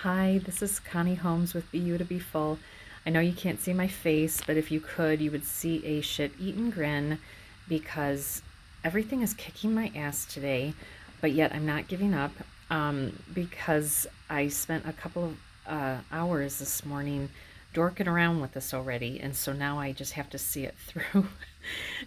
Hi, this is Connie Holmes with Be You to Be Full. I know you can't see my face, but if you could, you would see a shit-eaten grin because everything is kicking my ass today, but yet I'm not giving up because I spent a couple of hours this morning dorking around with this already, and so now I just have to see it through.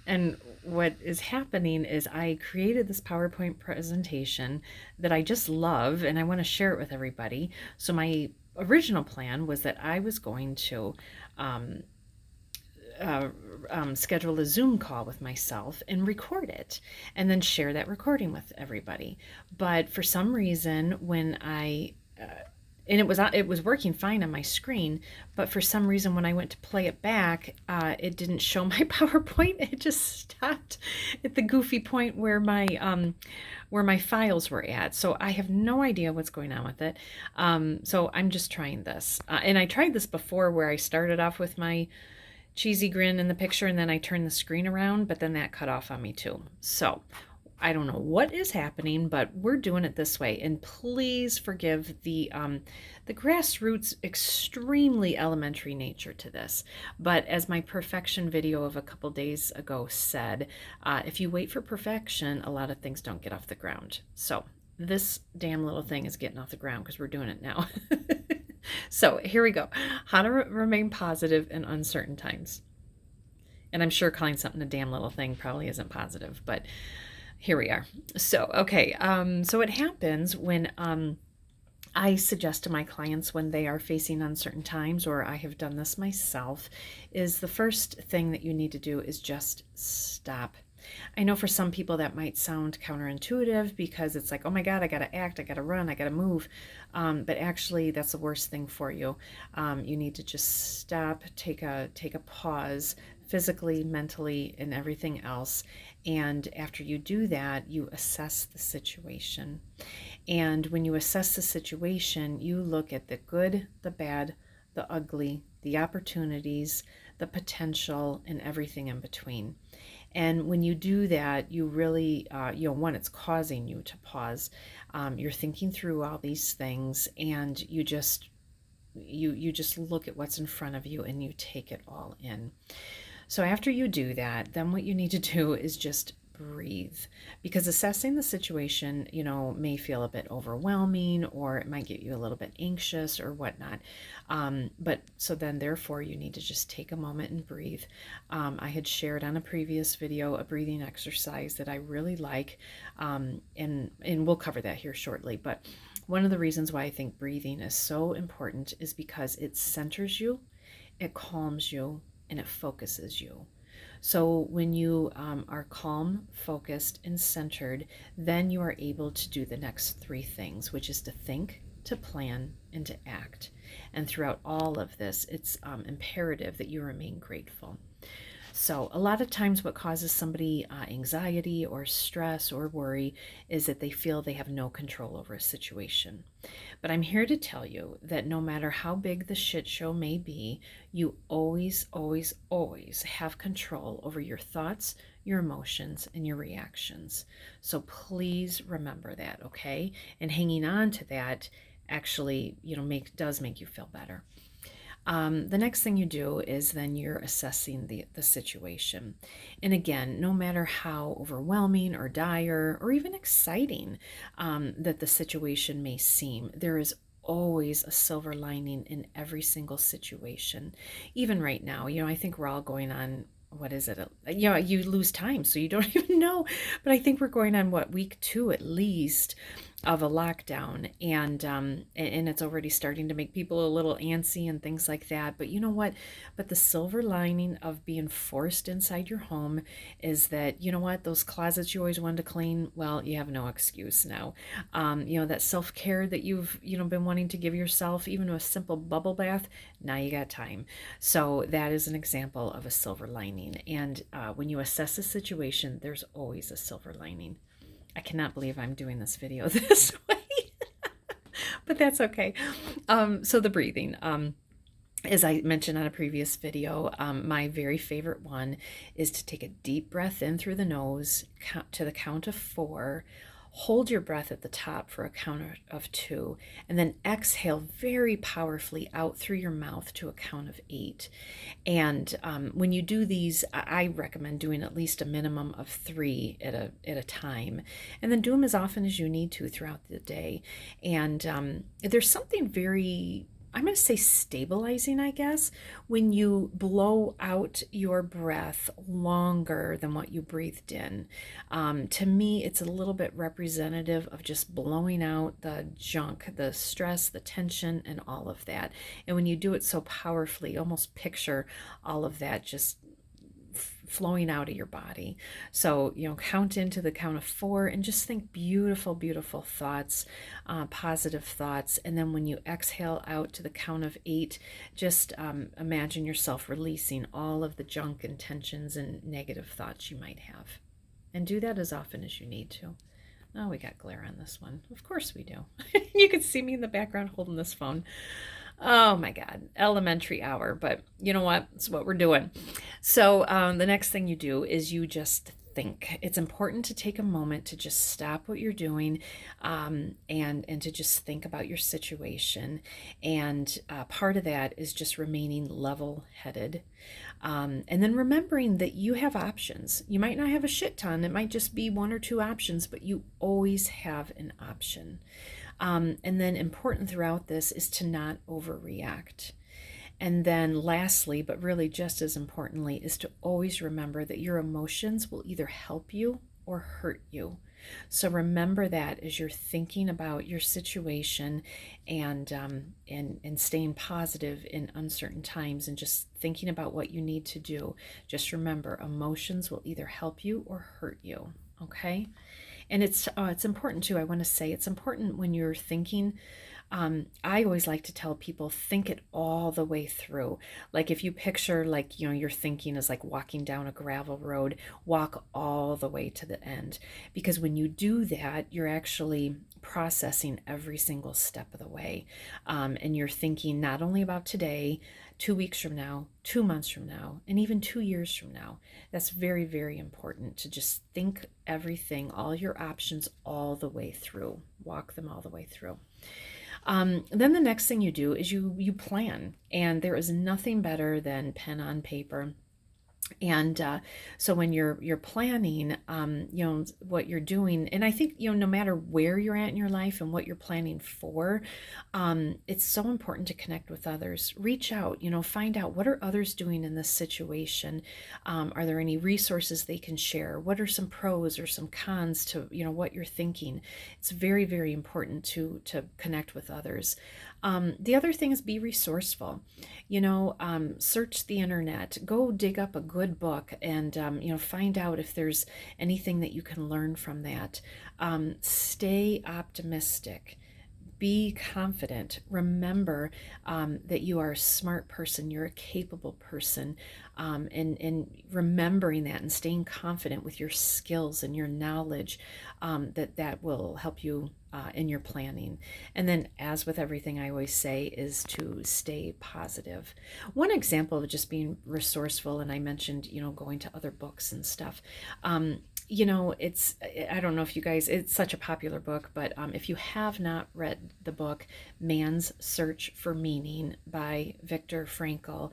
And what is happening is I created this PowerPoint presentation that I just love and I want to share it with everybody. So my original plan was that I was going to um, uh, schedule a Zoom call with myself and record it and then share that recording with everybody. But for some reason, when I and it was working fine on my screen, but for some reason when I went to play it back, it didn't show my PowerPoint. It just stopped at the goofy point where my files were at. So I have no idea what's going on with it. So I'm just trying this, and I tried this before where I started off with my cheesy grin in the picture and then I turned the screen around, but then that cut off on me too. So I don't know what is happening, but we're doing it this way. And please forgive the grassroots, extremely elementary nature to this. But as my perfection video of a couple days ago said, if you wait for perfection, a lot of things don't get off the ground. So this damn little thing is getting off the ground because we're doing it now. So here we go. How to remain positive in uncertain times. And I'm sure calling something a damn little thing probably isn't positive, but here we are. So, okay. So what happens when I suggest to my clients when they are facing uncertain times, or I have done this myself, is the first thing that you need to do is just stop. I know for some people that might sound counterintuitive because it's like, oh my God, I got to act, I got to run, I got to move. But actually, that's the worst thing for you. You need to just stop, take a pause, physically, mentally, and everything else. And after you do that, you assess the situation. And when you assess the situation, you look at the good, the bad, the ugly, the opportunities, the potential, and everything in between. And when you do that, you really, one, it's causing you to pause. You're thinking through all these things, and you just look at what's in front of you and you take it all in. So after you do that, then what you need to do is just breathe, because assessing the situation, may feel a bit overwhelming, or it might get you a little bit anxious or whatnot. But so then therefore you need to just take a moment and breathe. I had shared on a previous video a breathing exercise that I really like, and we'll cover that here shortly. But one of the reasons why I think breathing is so important is because it centers you, it calms you, and it focuses you. So when you are calm, focused, and centered, then you are able to do the next three things, which is to think, to plan, and to act. And throughout all of this, it's imperative that you remain grateful. So a lot of times what causes somebody anxiety or stress or worry is that they feel they have no control over a situation. But I'm here to tell you that no matter how big the shit show may be, you always, always, always have control over your thoughts, your emotions, and your reactions. So please remember that, okay? And hanging on to that actually, does make you feel better. The next thing you do is then you're assessing the situation. And again, no matter how overwhelming or dire or even exciting that the situation may seem, there is always a silver lining in every single situation. Even right now, I think we're all going on, what is it? You lose time, so you don't even know. But I think we're going on week 2 at least of a lockdown, and it's already starting to make people a little antsy and things like that. But you know what? But the silver lining of being forced inside your home is that, those closets you always wanted to clean, well, you have no excuse now. That self-care that you've been wanting to give yourself, even a simple bubble bath, now you got time. So that is an example of a silver lining. And when you assess a situation, there's always a silver lining. I cannot believe I'm doing this video this way, but that's okay. So the breathing, as I mentioned on a previous video, my very favorite one is to take a deep breath in through the nose, count to the count of 4, Hold your breath at the top for a count of 2, and then exhale very powerfully out through your mouth to a count of 8. And when you do these, I recommend doing at least a minimum of 3 at a time, and then do them as often as you need to throughout the day. And there's something very, I'm going to say, stabilizing, I guess, when you blow out your breath longer than what you breathed in. To me, it's a little bit representative of just blowing out the junk, the stress, the tension, and all of that. And when you do it so powerfully, almost picture all of that just flowing out of your body. So, count into the count of 4 and just think beautiful, beautiful thoughts, positive thoughts. And then when you exhale out to the count of 8, just imagine yourself releasing all of the junk and tensions and negative thoughts you might have. And do that as often as you need to. Oh, we got glare on this one. Of course we do. You can see me in the background holding this phone. Oh my God, elementary hour, but you know what? It's what we're doing. So the next thing you do is you just think. It's important to take a moment to just stop what you're doing, and to just think about your situation. And part of that is just remaining level-headed. And then remembering that you have options. You might not have a shit ton. It might just be 1 or 2 options, but you always have an option. And then important throughout this is to not overreact. And then lastly, but really just as importantly, is to always remember that your emotions will either help you or hurt you. So remember that as you're thinking about your situation and staying positive in uncertain times and just thinking about what you need to do. Just remember, emotions will either help you or hurt you. Okay? And it's important too. I want to say it's important when you're thinking. I always like to tell people, think it all the way through. Like if you picture, like, your thinking is like walking down a gravel road, walk all the way to the end. Because when you do that, you're actually processing every single step of the way. And you're thinking not only about today, 2 weeks from now, 2 months from now, and even 2 years from now. That's very, very important to just think everything, all your options all the way through. Walk them all the way through. Then the next thing you do is you plan, and there is nothing better than pen on paper. And so when you're planning, what you're doing, and I think, no matter where you're at in your life and what you're planning for, it's so important to connect with others. Reach out, find out what are others doing in this situation. Are there any resources they can share? What are some pros or some cons to, what you're thinking? It's very, very important to connect with others. The other thing is be resourceful. Search the internet, go dig up a good book, and find out if there's anything that you can learn from that. Stay optimistic. Be confident. Remember that you are a smart person. You're a capable person. And remembering that and staying confident with your skills and your knowledge, that will help you in your planning. And then, as with everything, I always say is to stay positive. One example of just being resourceful, and I mentioned, going to other books and stuff. It's, I don't know if you guys, it's such a popular book, but if you have not read the book, Man's Search for Meaning by Viktor Frankl,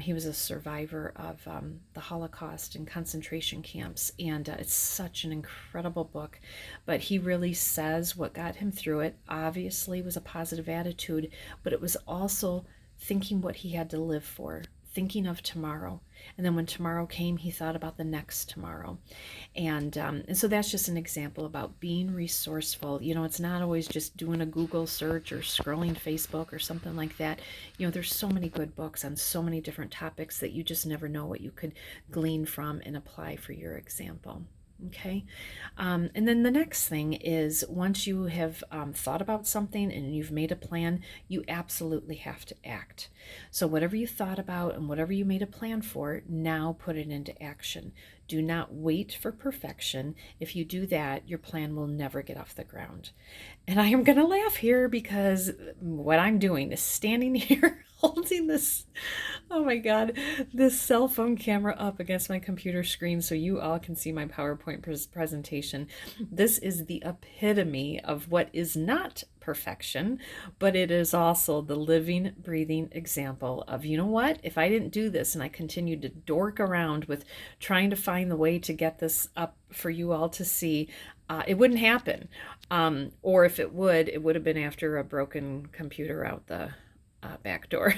he was a survivor of the Holocaust and concentration camps, and it's such an incredible book, but he really says what got him through it, obviously was a positive attitude, but it was also thinking what he had to live for, thinking of tomorrow. And then when tomorrow came, he thought about the next tomorrow. And so that's just an example about being resourceful. It's not always just doing a Google search or scrolling Facebook or something like that. There's so many good books on so many different topics that you just never know what you could glean from and apply for your example. Okay. And then the next thing is, once you have thought about something and you've made a plan, you absolutely have to act. So whatever you thought about and whatever you made a plan for, now put it into action. Do not wait for perfection. If you do that, your plan will never get off the ground. And I am going to laugh here because what I'm doing is standing here holding this, oh my God, this cell phone camera up against my computer screen so you all can see my PowerPoint presentation. This is the epitome of what is not perfection, but it is also the living, breathing example of, you know what, if I didn't do this and I continued to dork around with trying to find the way to get this up for you all to see, it wouldn't happen. Or if it would have been after a broken computer out the back door.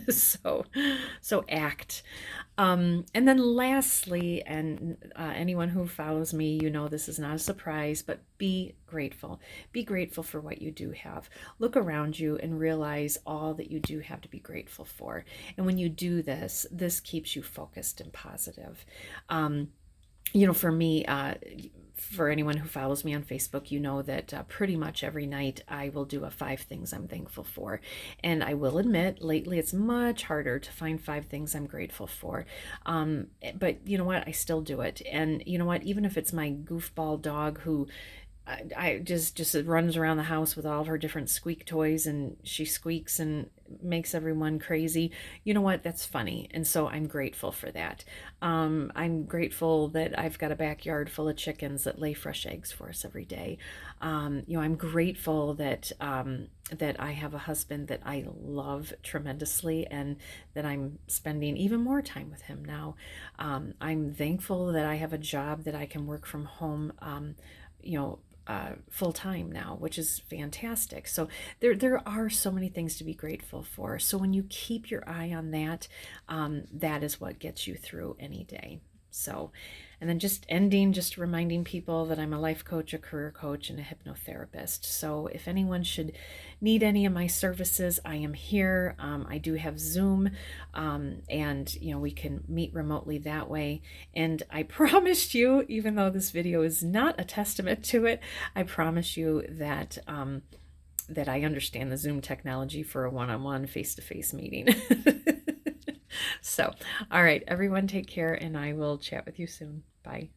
so, so act. And then lastly, and anyone who follows me, you know this is not a surprise, but be grateful. Be grateful for what you do have. Look around you and realize all that you do have to be grateful for. And when you do this, this keeps you focused and positive. For me, for anyone who follows me on Facebook, you know that pretty much every night I will do a 5 things I'm thankful for. And I will admit, lately it's much harder to find 5 things I'm grateful for. But you know what? I still do it. And you know what? Even if it's my goofball dog who I just runs around the house with all of her different squeak toys and she squeaks and makes everyone crazy. You know what? That's funny. And so I'm grateful for that. I'm grateful that I've got a backyard full of chickens that lay fresh eggs for us every day. I'm grateful that that I have a husband that I love tremendously and that I'm spending even more time with him now. I'm thankful that I have a job that I can work from home, full time now, which is fantastic. So there are so many things to be grateful for. So when you keep your eye on that, that is what gets you through any day. So, and then just reminding people that I'm a life coach, a career coach, and a hypnotherapist. So if anyone should need any of my services, I am here. I do have Zoom, and we can meet remotely that way. And I promised you, even though this video is not a testament to it, I promise you that that I understand the Zoom technology for a one-on-one, face-to-face meeting. So, all right, everyone take care, and I will chat with you soon. Bye.